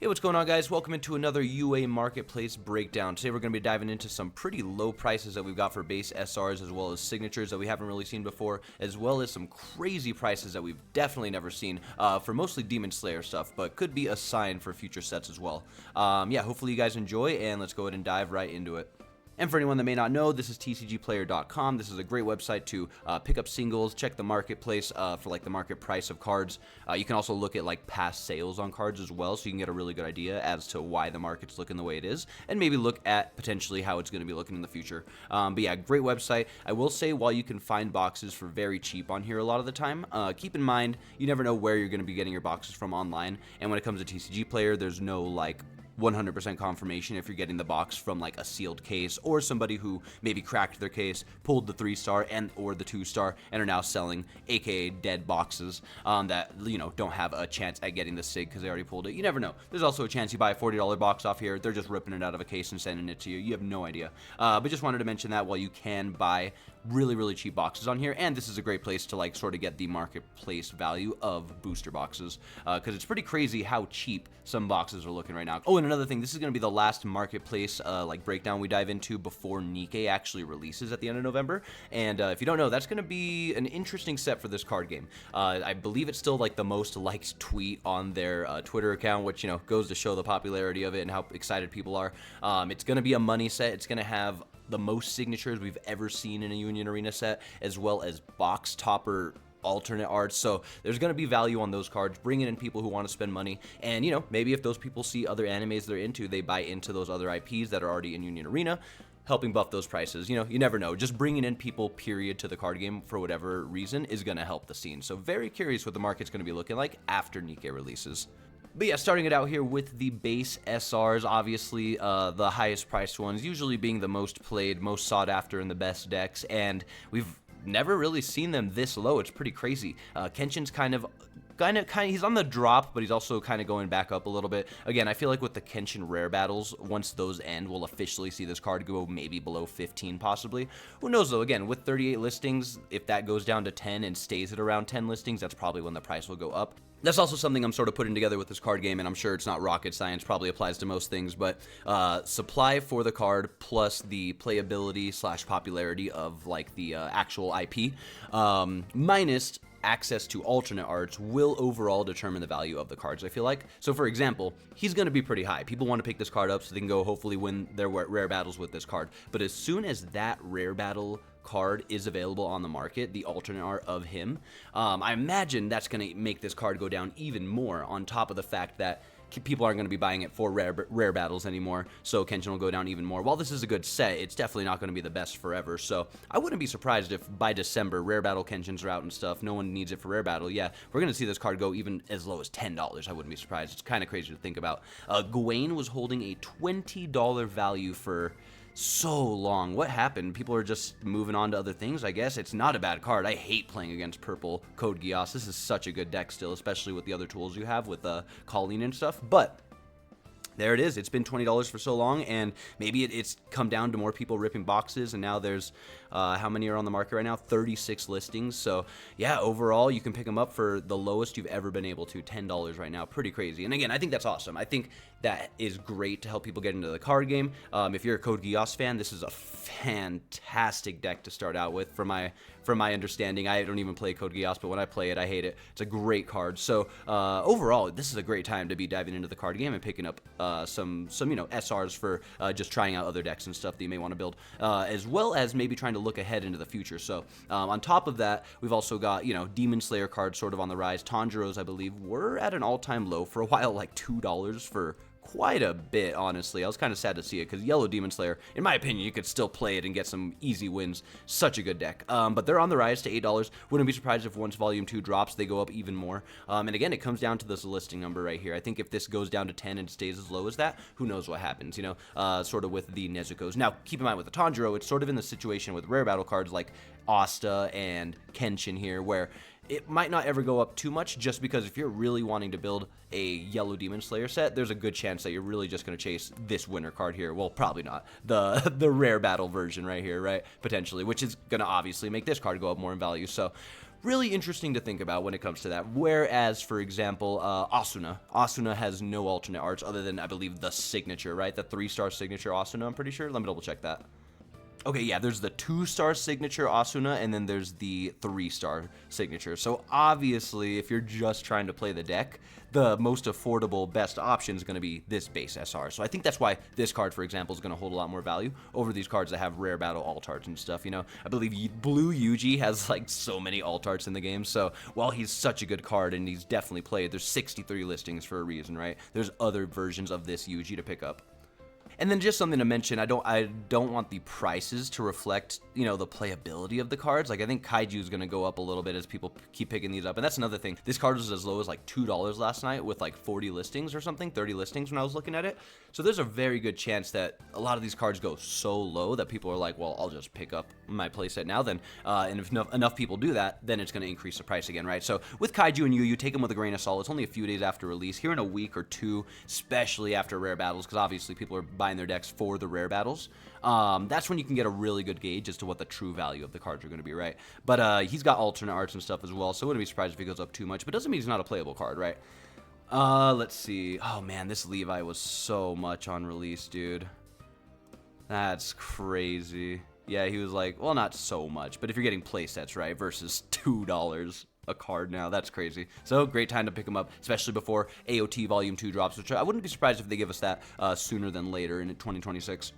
Hey, what's going on, guys? Welcome into another UA Marketplace breakdown. Today we're going to be diving into some pretty low prices that we've got for base SRs, as well as signatures that we haven't really seen before, as well as some crazy prices that we've definitely never seen for mostly Demon Slayer stuff, but could be a sign for future sets as well. Yeah, hopefully you guys enjoy, and let's go ahead and dive right into it. And for anyone that may not know, this is TCGplayer.com. This is a great website to pick up singles, check the marketplace for like the market price of cards. You can also look at like past sales on cards as well, so you can get a really good idea as to why the market's looking the way it is, and maybe look at potentially how it's going to be looking in the future. But yeah, great website. I will say, while you can find boxes for very cheap on here a lot of the time, keep in mind you never know where you're going to be getting your boxes from online. And when it comes to TCG Player, there's no like 100% confirmation if you're getting the box from like a sealed case or somebody who maybe cracked their case, pulled the 3-star and or the 2-star, and are now selling aka dead boxes that, you know, don't have a chance at getting the sig because they already pulled it. You never know. There's also a chance you buy a $40 box off here, they're just ripping it out of a case and sending it to you. You have no idea. But just wanted to mention that while you can buy really cheap boxes on here, and this is a great place to like sort of get the marketplace value of booster boxes, because it's pretty crazy how cheap some boxes are looking right now. Oh, and another thing, this is going to be the last marketplace like breakdown we dive into before Nikke actually releases at the end of November. And if you don't know, that's going to be an interesting set for this card game. I believe it's still like the most liked tweet on their Twitter account, which, you know, goes to show the popularity of it and how excited people are. It's going to be a money set. It's going to have the most signatures we've ever seen in a Union Arena set, as well as box topper alternate arts. So there's going to be value on those cards, bringing in people who want to spend money. And, you know, maybe if those people see other animes they're into, they buy into those other IPs that are already in Union Arena, helping buff those prices. You know, you never know. Just bringing in people, period, to the card game for whatever reason is going to help the scene. So very curious what the market's going to be looking like after Nikke releases. But yeah, starting it out here with the base SRs, obviously the highest priced ones, usually being the most played, most sought after, and the best decks, and we've never really seen them this low. It's pretty crazy. Kenshin's kind of, he's on the drop, but he's also kind of going back up a little bit. Again, I feel like with the Kenshin rare battles, once those end, we'll officially see this card go maybe below 15 possibly. Who knows though? Again, with 38 listings, if that goes down to 10 and stays at around 10 listings, that's probably when the price will go up. That's also something I'm sort of putting together with this card game, and I'm sure it's not rocket science, probably applies to most things, but supply for the card plus the playability / popularity of like the actual IP minus access to alternate arts will overall determine the value of the cards, I feel like. So for example, he's going to be pretty high. People want to pick this card up so they can go hopefully win their rare battles with this card. But as soon as that rare battle card is available on the market, the alternate art of him, I imagine that's going to make this card go down even more, on top of the fact that people aren't going to be buying it for rare battles anymore, so Kenshin will go down even more. While this is a good set, it's definitely not going to be the best forever, so I wouldn't be surprised if by December rare battle Kenshins are out and stuff, no one needs it for rare battle. Yeah, we're going to see this card go even as low as $10. I wouldn't be surprised. It's kind of crazy to think about. Gawain was holding a $20 value for so long. What happened? People are just moving on to other things, I guess. It's not a bad card. I hate playing against Purple Code Geass. This is such a good deck still, especially with the other tools you have with Colleen and stuff, but there it is. It's been $20 for so long, and maybe it's come down to more people ripping boxes, and now there's, how many are on the market right now? 36 listings. So yeah, overall, you can pick them up for the lowest you've ever been able to, $10 right now. Pretty crazy. And again, I think that's awesome. I think that is great to help people get into the card game. If you're a Code Geass fan, this is a fantastic deck to start out with. From my understanding, I don't even play Code Geass, but when I play it, I hate it. It's a great card. So overall, this is a great time to be diving into the card game and picking up some you know, SRs for just trying out other decks and stuff that you may want to build, as well as maybe trying to look ahead into the future. So on top of that, we've also got, you know, Demon Slayer cards sort of on the rise. Tanjiro's, I believe, were at an all-time low for a while, like $2 for quite a bit, honestly. I was kind of sad to see it, because Yellow Demon Slayer, in my opinion, you could still play it and get some easy wins. Such a good deck. But they're on the rise to $8. Wouldn't be surprised if once Volume 2 drops, they go up even more. And again, it comes down to this listing number right here. I think if this goes down to 10 and stays as low as that, who knows what happens, you know, sort of with the Nezuko's. Now, keep in mind with the Tanjiro, it's sort of in the situation with rare battle cards like Asta and Kenshin here, where it might not ever go up too much, just because if you're really wanting to build a Yellow Demon Slayer set, there's a good chance that you're really just going to chase this winner card here. Well, probably not. The rare battle version right here, right? Potentially, which is going to obviously make this card go up more in value. So really interesting to think about when it comes to that. Whereas, for example, Asuna has no alternate arts other than, I believe, the signature, right? The 3-star signature Asuna, I'm pretty sure. Let me double check that. Okay, yeah, there's the 2-star signature Asuna, and then there's the 3-star signature. So obviously, if you're just trying to play the deck, the most affordable, best option is going to be this base SR. So I think that's why this card, for example, is going to hold a lot more value over these cards that have rare battle alt arts and stuff. You know, I believe Blue Yuji has like so many alt arts in the game. So while he's such a good card and he's definitely played, there's 63 listings for a reason, right? There's other versions of this Yuji to pick up. And then just something to mention, I don't want the prices to reflect, you know, the playability of the cards. Like, I think Kaiju is going to go up a little bit as people keep picking these up. And that's another thing. This card was as low as like $2 last night with like 40 listings or something, 30 listings when I was looking at it. So there's a very good chance that a lot of these cards go so low that people are like, well, I'll just pick up my playset now then. And if enough people do that, then it's going to increase the price again, right? So with Kaiju and Yu, take them with a grain of salt. It's only a few days after release. Here in a week or two, especially after rare battles, because obviously people are buying their decks for the rare battles. That's when you can get a really good gauge as to what the true value of the cards are going to be, right? But he's got alternate arts and stuff as well, so I wouldn't be surprised if he goes up too much. But doesn't mean he's not a playable card, right? Let's see. Oh man, this Levi was so much on release, dude. That's crazy. Yeah, he was like, well, not so much, but if you're getting play sets, right, versus $2 a card now, that's crazy. So great time to pick them up, especially before AOT Volume 2 drops, which I wouldn't be surprised if they give us that sooner than later in 2026.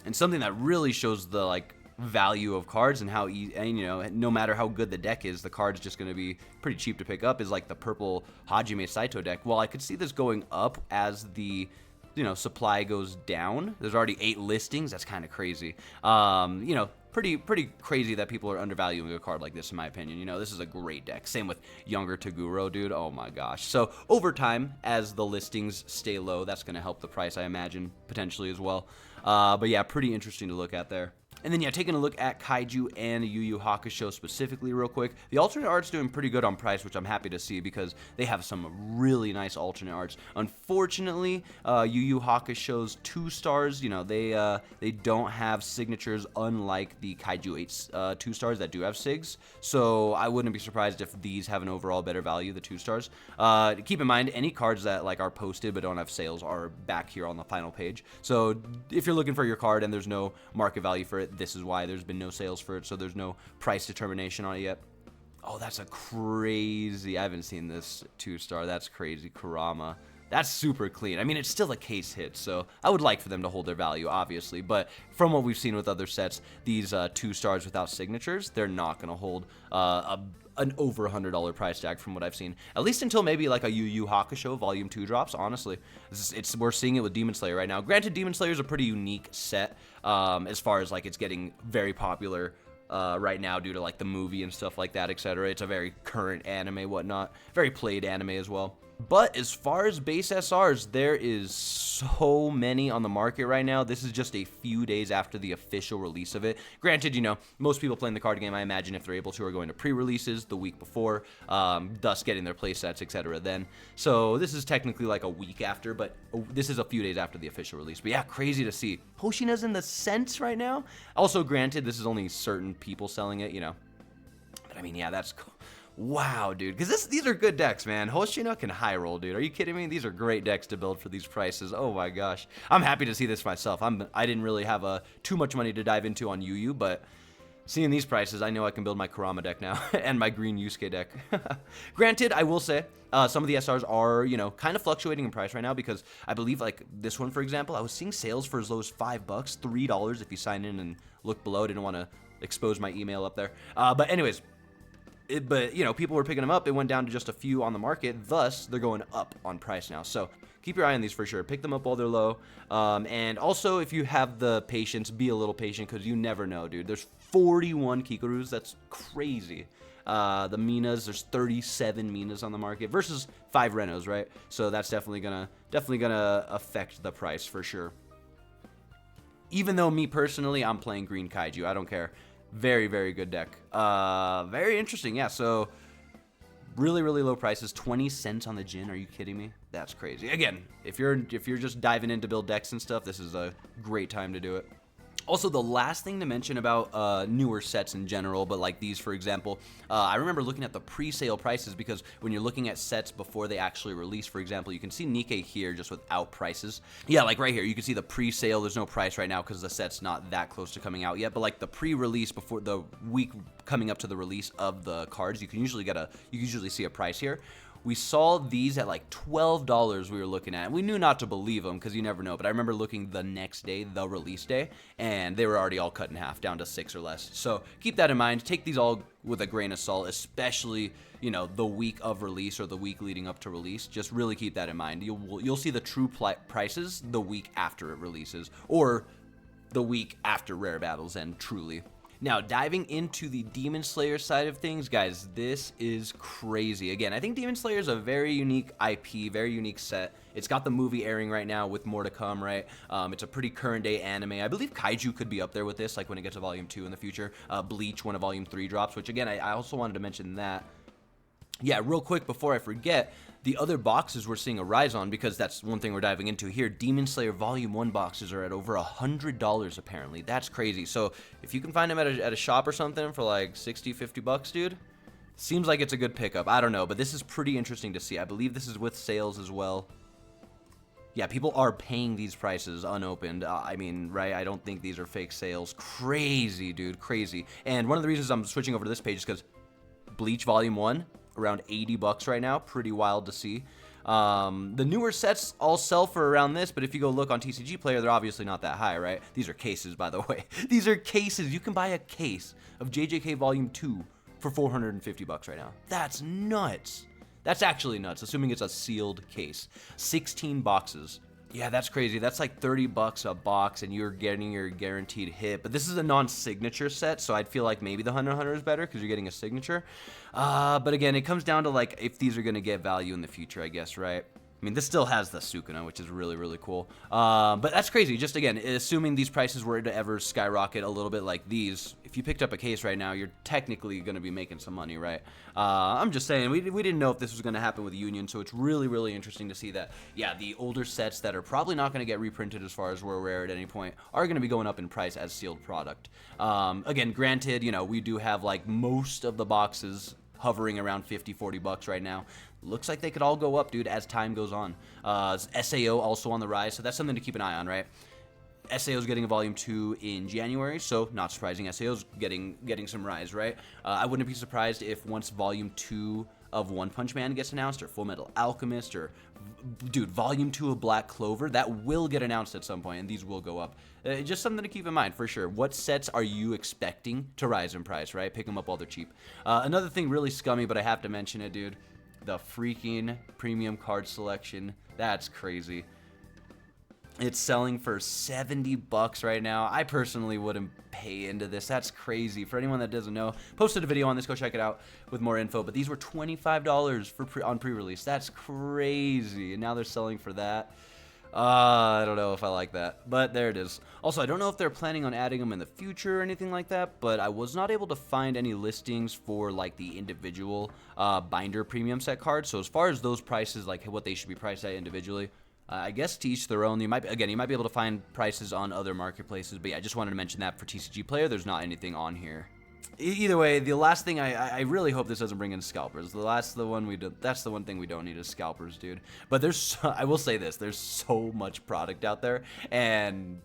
And something that really shows the like value of cards and how and, you know, no matter how good the deck is, the card's just going to be pretty cheap to pick up is like the purple Hajime Saito deck. Well, I could see this going up as the, you know, supply goes down. There's already 8 listings. That's kind of crazy. You know, pretty crazy that people are undervaluing a card like this, in my opinion. You know, this is a great deck. Same with younger Toguro, dude. Oh my gosh. So over time, as the listings stay low, that's going to help the price, I imagine, potentially as well. But yeah, pretty interesting to look at there. And then, yeah, taking a look at Kaiju and Yu Yu Hakusho specifically real quick. The alternate art's doing pretty good on price, which I'm happy to see because they have some really nice alternate arts. Unfortunately, Yu Yu Hakusho's 2 stars, you know, they don't have signatures unlike the Kaiju 8's 2 stars that do have sigs. So I wouldn't be surprised if these have an overall better value, the 2 stars. Keep in mind, any cards that like are posted but don't have sales are back here on the final page. So if you're looking for your card and there's no market value for it, this is why there's been no sales for it, so there's no price determination on it yet. Oh, that's a crazy, I haven't seen this 2-star, that's crazy, Kurama. That's super clean. I mean, it's still a case hit, so I would like for them to hold their value, obviously, but from what we've seen with other sets, these 2 stars without signatures, they're not going to hold an over $100 price tag from what I've seen. At least until maybe like a Yu Yu Hakusho Volume 2 drops, honestly. We're seeing it with Demon Slayer right now. Granted, Demon Slayer is a pretty unique set as far as like it's getting very popular right now due to like the movie and stuff like that, etc. It's a very current anime, whatnot. Very played anime as well. But as far as base SRs, there is so many on the market right now. This is just a few days after the official release of it. Granted, you know, most people playing the card game, I imagine if they're able to, are going to pre-releases the week before, thus getting their playsets, etc. then. So this is technically like a week after, but this is a few days after the official release. But yeah, crazy to see. Hoshina's in the cents right now. Also, granted, this is only certain people selling it, you know. But I mean, yeah, that's cool. Wow, dude, because these are good decks, man. Hoshino can high roll, dude. Are you kidding me? These are great decks to build for these prices. Oh my gosh, I'm happy to see this myself. I didn't really have too much money to dive into on Yu Yu, but seeing these prices, I know I can build my Kurama deck now and my green Yusuke deck. Granted, I will say some of the SRs are, you know, kind of fluctuating in price right now because I believe like this one, for example, I was seeing sales for as low as $5, $3 if you sign in and look below. I didn't want to expose my email up there, but anyways. But, you know, people were picking them up. It went down to just a few on the market. Thus, they're going up on price now. So keep your eye on these for sure. Pick them up while they're low. And also, if you have the patience, be a little patient because you never know, dude. There's 41 Kikurus. That's crazy. The Minas, there's 37 Minas on the market versus 5 Renos, right? So that's definitely gonna affect the price for sure. Even though me personally, I'm playing green Kaiju. I don't care. Very, very good deck. Very interesting. Yeah, so really, really low prices. 20 cents on the Jin. Are you kidding me? That's crazy. Again, if you're just diving in to build decks and stuff, this is a great time to do it. Also, the last thing to mention about newer sets in general, but like these, for example, I remember looking at the pre-sale prices, because when you're looking at sets before they actually release, for example, you can see Nikke here just without prices. Yeah, like right here, you can see the pre-sale. There's no price right now because the set's not that close to coming out yet, but like the pre-release before the week coming up to the release of the cards, you can usually see a price here. We saw these at like $12 we were looking at. We knew not to believe them because you never know. But I remember looking the next day, the release day, and they were already all cut in half down to 6 or less. So keep that in mind. Take these all with a grain of salt, especially, you know, the week of release or the week leading up to release. Just really keep that in mind. You'll see the true prices the week after it releases, or the week after Rare Battles end, truly. Now, diving into the Demon Slayer side of things, guys, this is crazy. Again, I think Demon Slayer is a very unique IP, very unique set. It's got the movie airing right now with more to come, right? It's a pretty current day anime. I believe Kaiju could be up there with this, like when it gets to Volume 2 in the future. Bleach, when a Volume 3 drops, which again, I also wanted to mention that. Yeah, real quick before I forget, the other boxes we're seeing a rise on, because that's one thing we're diving into here. Demon Slayer Volume 1 boxes are at over $100 apparently. That's crazy. So if you can find them at a shop or something for like 60, 50 bucks, dude, seems like it's a good pickup. I don't know, but this is pretty interesting to see. I believe this is with sales as well. Yeah, people are paying these prices unopened. I mean, right? I don't think these are fake sales. Crazy, dude, crazy. And one of the reasons I'm switching over to this page is because Bleach Volume 1, around 80 bucks right now. Pretty wild to see. The newer sets all sell for around this, but if you go look on TCG Player, they're obviously not that high, right? These are cases, by the way. These are cases. You can buy a case of JJK Volume 2 for 450 bucks right now. That's nuts. That's actually nuts, assuming it's a sealed case. 16 boxes. Yeah, that's crazy. That's like 30 bucks a box, and you're getting your guaranteed hit. But this is a non-signature set, so I'd feel like maybe the Hunter is better because you're getting a signature. But again, it comes down to like if these are going to get value in the future, I guess, right? I mean, this still has the Sukuna, which is really, really cool. But that's crazy. Just, again, assuming these prices were to ever skyrocket a little bit like these, if you picked up a case right now, you're technically going to be making some money, right? I'm just saying, we didn't know if this was going to happen with Union, so it's really, really interesting to see that, yeah, the older sets that are probably not going to get reprinted as far as we're aware at any point are going to be going up in price as sealed product. Again, granted, you know, we do have, like, most of the boxes hovering around 50, 40 bucks right now. Looks like they could all go up, dude, as time goes on. SAO also on the rise, so that's something to keep an eye on, right? SAO's getting a Volume 2 in January, so not surprising. SAO's getting some rise, right? I wouldn't be surprised if once Volume 2 of One Punch Man gets announced, or Full Metal Alchemist, or, dude, Volume 2 of Black Clover, that will get announced at some point, and these will go up. Just something to keep in mind, for sure. What sets are you expecting to rise in price, right? Pick them up while they're cheap. Another thing really scummy, but I have to mention it, dude. The freaking premium card selection. That's crazy. It's selling for 70 bucks right now. I personally wouldn't pay into this. That's crazy. For anyone that doesn't know, posted a video on this. Go check it out with more info. But these were $25 on pre-release. That's crazy. And now they're selling for that. I don't know if I like that, but there it is. Also, I don't know if they're planning on adding them in the future or anything like that, but I was not able to find any listings for like the individual binder premium set cards. So as far as those prices, like what they should be priced at individually, I guess to each their own. You might be able to find prices on other marketplaces, but yeah, I just wanted to mention that for TCG Player, there's not anything on here. Either way, the last thing I really hope this doesn't bring in scalpers. That's the one thing we don't need is scalpers, dude. But I will say this, there's so much product out there, and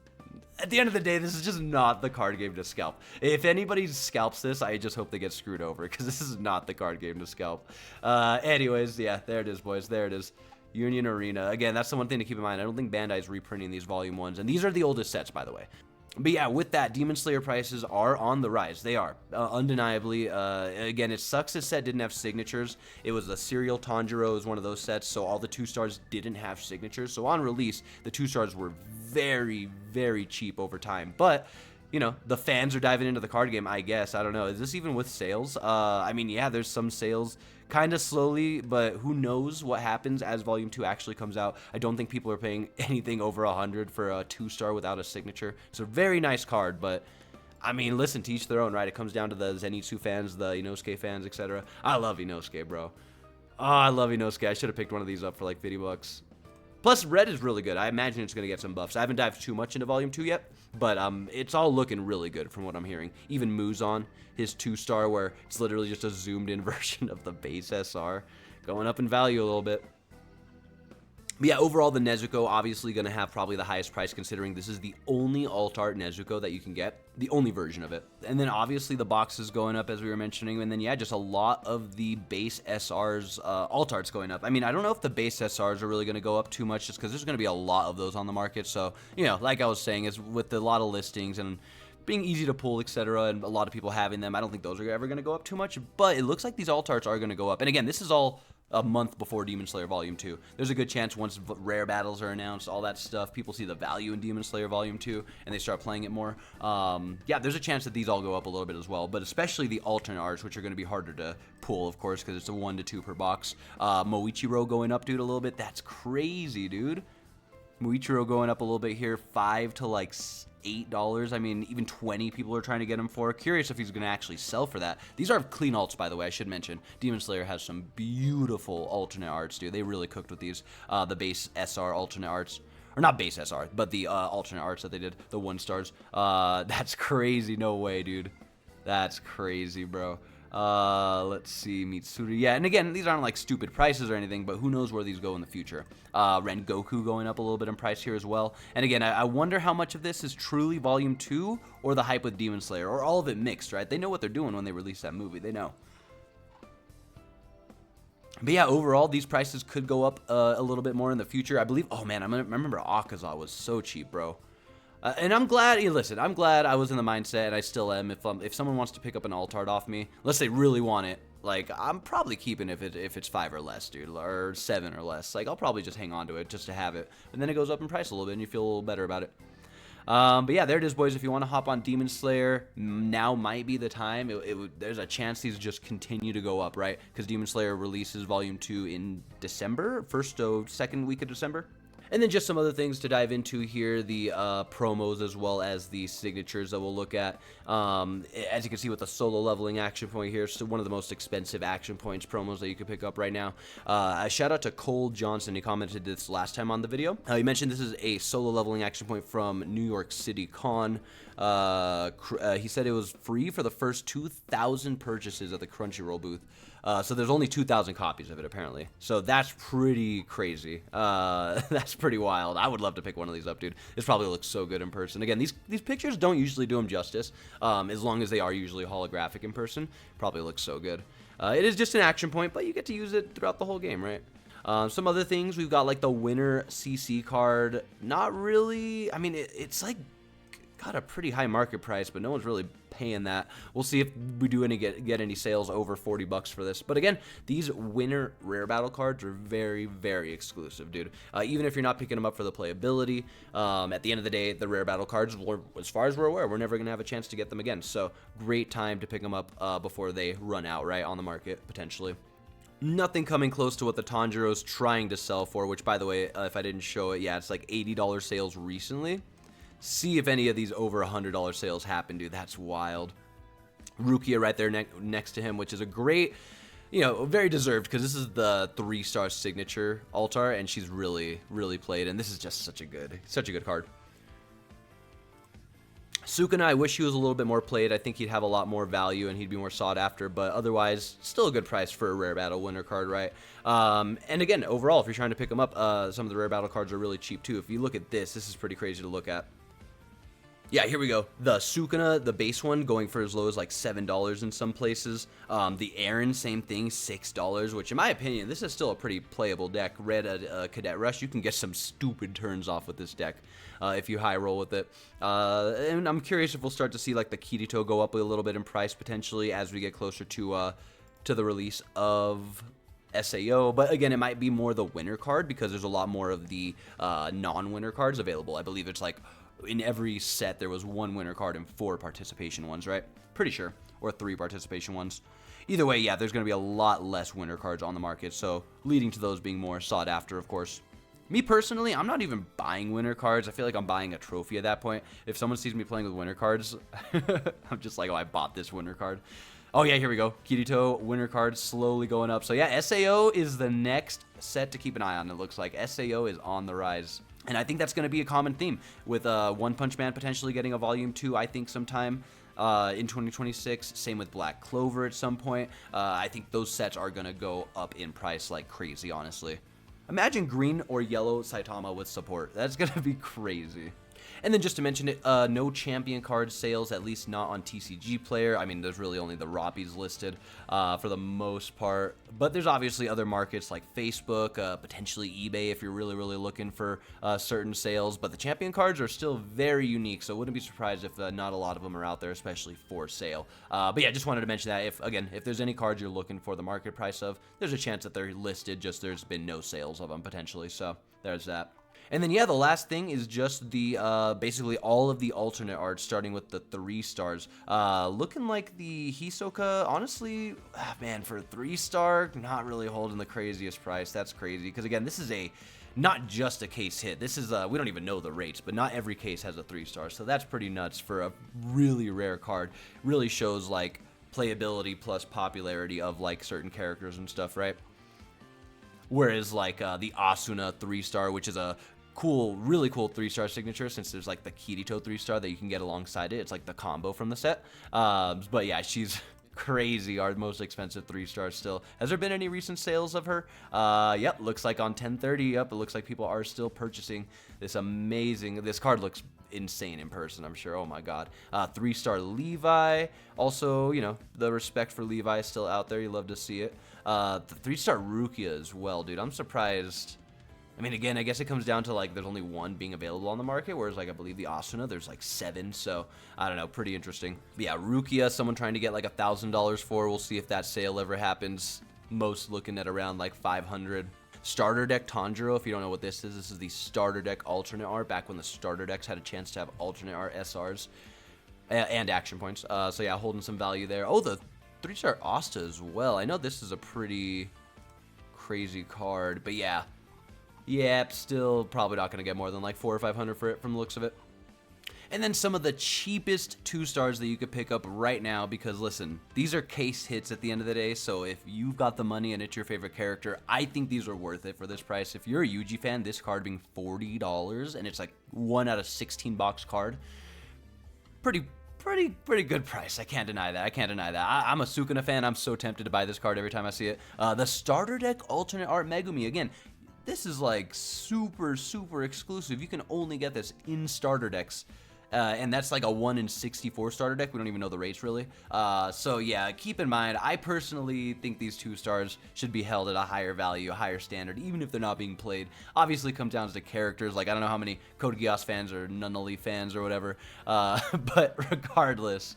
at the end of the day, this is just not the card game to scalp. If anybody scalps this, I just hope they get screwed over, because this is not the card game to scalp. Anyways, yeah, there it is, boys. There it is. Union Arena. Again, that's the one thing to keep in mind. I don't think Bandai's reprinting these Volume 1s, and these are the oldest sets, by the way. But yeah, with that, Demon Slayer prices are on the rise. They are, undeniably. Again, it sucks this set didn't have signatures. It was a Serial Tanjiro, it was one of those sets, so all the 2-stars didn't have signatures. So on release, the 2-stars were very, very cheap over time. But, you know, the fans are diving into the card game, I guess. I don't know. Is this even with sales? I mean, yeah, there's some sales kind of slowly, but who knows what happens as Volume 2 actually comes out. I don't think people are paying anything over 100 for a 2-star without a signature. It's a very nice card, but I mean, listen, to each their own, right? It comes down to the Zenitsu fans, the Inosuke fans, etc. I love Inosuke, bro. Oh, I love Inosuke. I should have picked one of these up for like 50 bucks. Plus, red is really good. I imagine it's going to get some buffs. I haven't dived too much into Volume 2 yet, but it's all looking really good from what I'm hearing. Even Muzan, his 2-star, where it's literally just a zoomed-in version of the base SR, going up in value a little bit. But yeah, overall, the Nezuko obviously going to have probably the highest price, considering this is the only alt-art Nezuko that you can get, the only version of it. And then obviously the box is going up, as we were mentioning, and then yeah, just a lot of the base SRs, alt-arts going up. I mean, I don't know if the base SRs are really going to go up too much, just because there's going to be a lot of those on the market. So, you know, like I was saying, is with a lot of listings and being easy to pull, etc., and a lot of people having them, I don't think those are ever going to go up too much, but it looks like these alt-arts are going to go up. And again, this is all a month before Demon Slayer Volume 2. There's a good chance once rare battles are announced, all that stuff, people see the value in Demon Slayer Volume 2 and they start playing it more. Yeah, there's a chance that these all go up a little bit as well, but especially the alternate arts, which are going to be harder to pull, of course, because it's a 1 to 2 per box. Moichiro going up, dude, a little bit. That's crazy, dude. Moichiro going up a little bit here, 5 to like $8. I mean, even 20 people are trying to get him for. Curious if he's going to actually sell for that. These are clean alts, by the way, I should mention. Demon Slayer has some beautiful alternate arts, dude. They really cooked with these, the base SR alternate arts. Or not base SR, but the alternate arts that they did, the 1-stars. That's crazy. No way, dude. That's crazy, bro. Let's see, Mitsuri. Yeah, and again, these aren't like stupid prices or anything, but who knows where these go in the future. Rengoku going up a little bit in price here as well. And again, I wonder how much of this is truly Volume 2 or the hype with Demon Slayer, or all of it mixed, right? They know what they're doing when they release that movie. They know. But yeah, overall, these prices could go up a little bit more in the future. I believe, oh man, I remember Akaza was so cheap, bro. And I'm glad, listen, I'm glad I was in the mindset, and I still am, if someone wants to pick up an alt-art off me, unless they really want it, like, I'm probably keeping it if it's 5 or less, dude, or 7 or less. Like, I'll probably just hang on to it just to have it. And then it goes up in price a little bit, and you feel a little better about it. But yeah, there it is, boys. If you want to hop on Demon Slayer, now might be the time. There's a chance these just continue to go up, right? Because Demon Slayer releases Volume 2 in December, second week of December. And then just some other things to dive into here, the promos as well as the signatures that we'll look at. As you can see with the solo leveling action point here, so one of the most expensive action points promos that you can pick up right now. A shout out to Cole Johnson. He commented this last time on the video. He mentioned this is a solo leveling action point from New York City Con. He said it was free for the first 2,000 purchases at the Crunchyroll booth. So there's only 2,000 copies of it, apparently. So that's pretty crazy. That's pretty wild. I would love to pick one of these up, dude. This probably looks so good in person. Again, these pictures don't usually do them justice, as long as they are usually holographic in person. Probably looks so good. It is just an action point, but you get to use it throughout the whole game, right? Some other things, we've got like the winner CC card. Not really. I mean, it's like got a pretty high market price, but no one's really paying that. We'll see if we do get any sales over 40 bucks for this. But again, these winner rare battle cards are very, very exclusive, dude. Even if you're not picking them up for the playability, at the end of the day, the rare battle cards, as far as we're aware, we're never going to have a chance to get them again. So great time to pick them up before they run out, right, on the market, potentially. Nothing coming close to what the Tanjiro's trying to sell for, which, by the way, if I didn't show it, yeah, it's like $80 sales recently. See if any of these over $100 sales happen, dude. That's wild. Rukia right there next to him, which is a great, very deserved, because this is the 3-star signature altar, and she's really, really played, and this is just such a good card. Sukuna, I wish he was a little bit more played. I think he'd have a lot more value and he'd be more sought after, but otherwise, still a good price for a rare battle winner card, right? And again, overall, if you're trying to pick them up, some of the rare battle cards are really cheap too. If you look at this is pretty crazy to look at. Yeah, here we go. The Sukuna, the base one, going for as low as like $7 in some places. The Aaron, same thing, $6, which in my opinion, this is still a pretty playable deck. Red Cadet Rush, you can get some stupid turns off with this deck if you high roll with it. And I'm curious if we'll start to see like the Kirito go up a little bit in price potentially as we get closer to the release of SAO, but again, it might be more the winner card because there's a lot more of the non-winner cards available. I believe it's like in every set there was 1 winner card and 4 participation ones, right? Pretty sure. Or 3 participation ones. Either way, yeah, there's going to be a lot less winner cards on the market, so leading to those being more sought after, of course. Me personally, I'm not even buying winner cards. I feel like I'm buying a trophy at that point. If someone sees me playing with winner cards, I'm just like, oh, I bought this winner card. Oh yeah, here we go. Kirito winter card slowly going up. So yeah, SAO is the next set to keep an eye on. It looks like SAO is on the rise. And I think that's going to be a common theme with One Punch Man potentially getting a volume 2, I think, sometime in 2026. Same with Black Clover at some point. I think those sets are going to go up in price like crazy, honestly. Imagine green or yellow Saitama with support. That's going to be crazy. And then just to mention it, no champion card sales, at least not on TCG Player. I mean, there's really only the Roppies listed for the most part. But there's obviously other markets like Facebook, potentially eBay if you're really, really looking for certain sales. But the champion cards are still very unique, so wouldn't be surprised if not a lot of them are out there, especially for sale. But yeah, just wanted to mention that if there's any cards you're looking for the market price of, there's a chance that they're listed, just there's been no sales of them potentially. So there's that. And then, yeah, the last thing is just the, basically all of the alternate art, starting with the 3 stars. Looking like the Hisoka, honestly, man, for a 3-star, not really holding the craziest price. That's crazy, because again, this is not just a case hit. This is, we don't even know the rates, but not every case has a 3-star, so that's pretty nuts for a really rare card. Really shows, like, playability plus popularity of, like, certain characters and stuff, right? Whereas, like, the Asuna 3-star, which is a really cool 3-star signature, since there's like the Kirito 3-star that you can get alongside it. It's like the combo from the set. But yeah, she's crazy. Our most expensive 3-star still. Has there been any recent sales of her? Yep, looks like on 1030. Yep, it looks like people are still purchasing this amazing. This card looks insane in person, I'm sure. Oh my god. 3-star Levi. Also, you know, the respect for Levi is still out there. You love to see it. The 3-star Rukia as well, dude. I'm surprised. I mean, again, I guess it comes down to, like, there's only 1 being available on the market, whereas, like, I believe the Asuna, there's, like, 7, so, I don't know, pretty interesting. But yeah, Rukia, someone trying to get, like, $1,000 for. We'll see if that sale ever happens. Most looking at around, like, 500. Starter deck Tanjiro, if you don't know what this is the starter deck alternate art, back when the starter decks had a chance to have alternate art SRs and action points. So, yeah, holding some value there. Oh, the 3-star Asta as well. I know this is a pretty crazy card, but yeah. Yep, still probably not going to get more than like 400 or 500 for it from the looks of it. And then some of the cheapest 2-stars that you could pick up right now, because listen, these are case hits at the end of the day, so if you've got the money and it's your favorite character, I think these are worth it for this price. If you're a Yuji fan, this card being $40 and it's like 1 out of 16 box card, pretty good price. I can't deny that. I'm a Sukuna fan. I'm so tempted to buy this card every time I see it. The starter deck alternate art Megumi, again, this is like super exclusive. You can only get this in starter decks. And that's like a 1 in 64 starter deck. We don't even know the rates really. So yeah, keep in mind, I personally think these 2-stars should be held at a higher value, a higher standard, even if they're not being played. Obviously, it comes down to characters. Like, I don't know how many Code Geass fans or Nunnally fans or whatever. But regardless,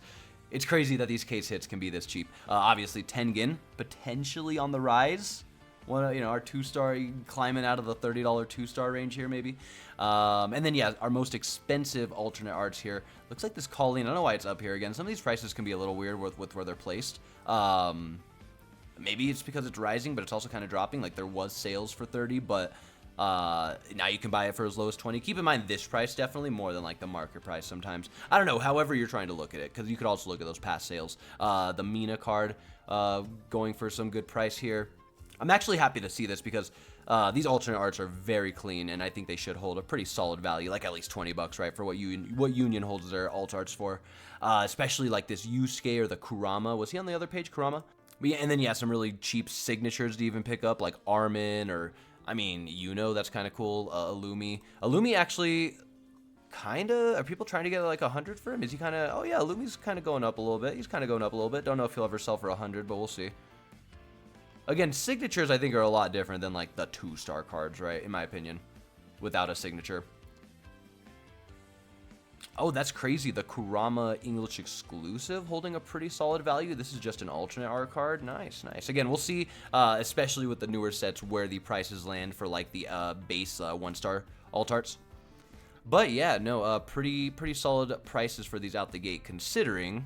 it's crazy that these case hits can be this cheap. Obviously, Tengen, potentially on the rise. One, you know, our 2-star climbing out of the $30 2-star range here, maybe. And then, yeah, our most expensive alternate arts here. Looks like this Colleen, I don't know why it's up here again. Some of these prices can be a little weird with where they're placed. Maybe it's because it's rising, but it's also kind of dropping. Like, there was sales for 30, but now you can buy it for as low as 20. Keep in mind, this price definitely more than, like, the market price sometimes. I don't know, however you're trying to look at it, because you could also look at those past sales. The Mina card going for some good price here. I'm actually happy to see this because these alternate arts are very clean, and I think they should hold a pretty solid value, like at least $20, right, for what Union holds their alt arts for. Especially like this Yusuke or the Kurama. Was he on the other page, Kurama? But yeah, and then, yeah, some really cheap signatures to even pick up, like Armin or, I mean, Yuno, that's kind of cool. Illumi. Illumi actually kind of, are people trying to get like 100 for him? Is he kind of, oh yeah, Illumi's kind of going up a little bit. He's kind of going up a little bit. Don't know if he'll ever sell for 100, but we'll see. Again, signatures I think are a lot different than like the 2-star cards, right? In my opinion, without a signature. Oh, that's crazy. The Kurama English exclusive holding a pretty solid value. This is just an alternate art card. Nice, nice. Again, we'll see, especially with the newer sets, where the prices land for like the base 1-star alt arts. But yeah, no, pretty solid prices for these out the gate, considering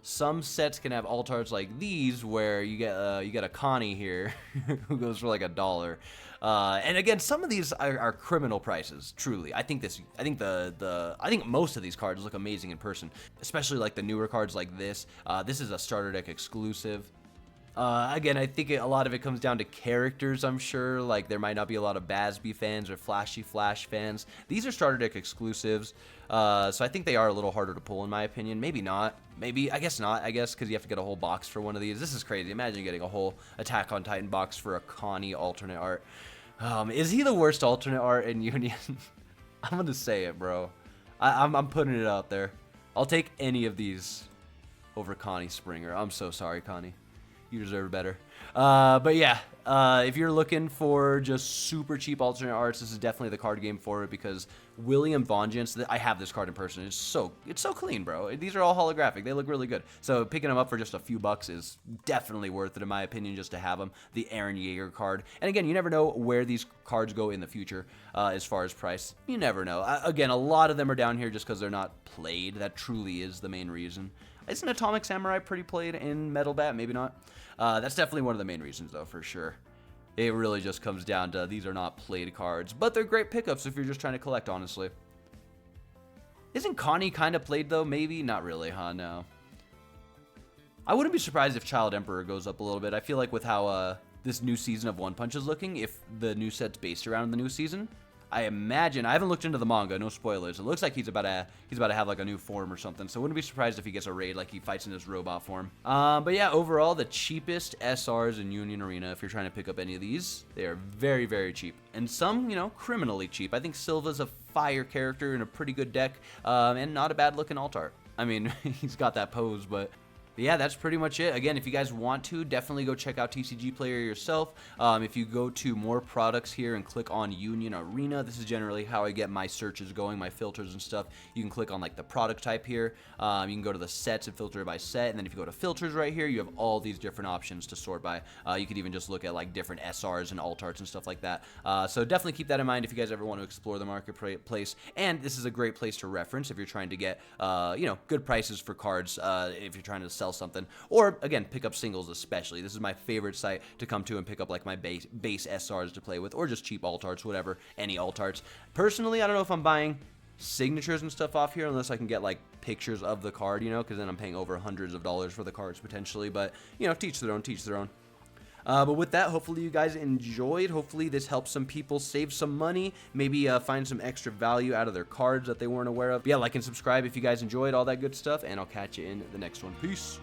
Some sets can have alt arts like these, where you get a Connie here who goes for like $1. And again, some of these are criminal prices. Truly, I think most of these cards look amazing in person, especially like the newer cards like this. This is a starter deck exclusive. Again, I think a lot of it comes down to characters, I'm sure. Like, there might not be a lot of Bazby fans or Flashy Flash fans. These are starter deck exclusives, so I think they are a little harder to pull, in my opinion. Maybe not. Maybe, I guess not, because you have to get a whole box for one of these. This is crazy. Imagine getting a whole Attack on Titan box for a Connie alternate art. Is he the worst alternate art in Union? I'm gonna say it, bro. I'm putting it out there. I'll take any of these over Connie Springer. I'm so sorry, Connie. You deserve better. But yeah, if you're looking for just super cheap alternate arts, this is definitely the card game for it, because William Vonjans, I have this card in person. It's so clean, bro. These are all holographic. They look really good. So picking them up for just a few bucks is definitely worth it, in my opinion, just to have them. The Aaron Yeager card. And again, you never know where these cards go in the future as far as price. You never know. Again, a lot of them are down here just because they're not played. That truly is the main reason. Isn't Atomic Samurai pretty played in Metal Bat? Maybe not. That's definitely one of the main reasons, though, for sure. It really just comes down to these are not played cards, but they're great pickups if you're just trying to collect, honestly. Isn't Connie kind of played, though? Maybe? Not really, huh? No. I wouldn't be surprised if Child Emperor goes up a little bit. I feel like with how this new season of One Punch is looking, if the new set's based around the new season, I imagine, I haven't looked into the manga, no spoilers. It looks like he's about to have like a new form or something. So wouldn't be surprised if he gets a raid, like he fights in his robot form. But yeah, overall, the cheapest SRs in Union Arena, if you're trying to pick up any of these, they are very, very cheap. And some, you know, criminally cheap. I think Silva's a fire character in a pretty good deck, and not a bad looking alt art. I mean, he's got that pose, but yeah, that's pretty much it. Again, if you guys want to, definitely go check out TCG Player yourself. If you go to more products here and click on Union Arena, this is generally how I get my searches going, my filters and stuff. You can click on like the product type here. You can go to the sets and filter it by set. And then if you go to filters right here, you have all these different options to sort by. You could even just look at like different SRs and alt arts and stuff like that. So definitely keep that in mind if you guys ever want to explore the marketplace. And this is a great place to reference if you're trying to get, you know, good prices for cards if you're trying to sell something, or again, pick up singles especially. This is my favorite site to come to and pick up like my base SRs to play with, or just cheap alt arts, whatever, any alt arts. Personally, I don't know if I'm buying signatures and stuff off here unless I can get like pictures of the card, you know, because then I'm paying over hundreds of dollars for the cards potentially, but you know, teach their own, teach their own. But with that, hopefully you guys enjoyed. Hopefully this helps some people save some money, maybe find some extra value out of their cards that they weren't aware of. But yeah, like and subscribe if you guys enjoyed, all that good stuff, and I'll catch you in the next one. Peace.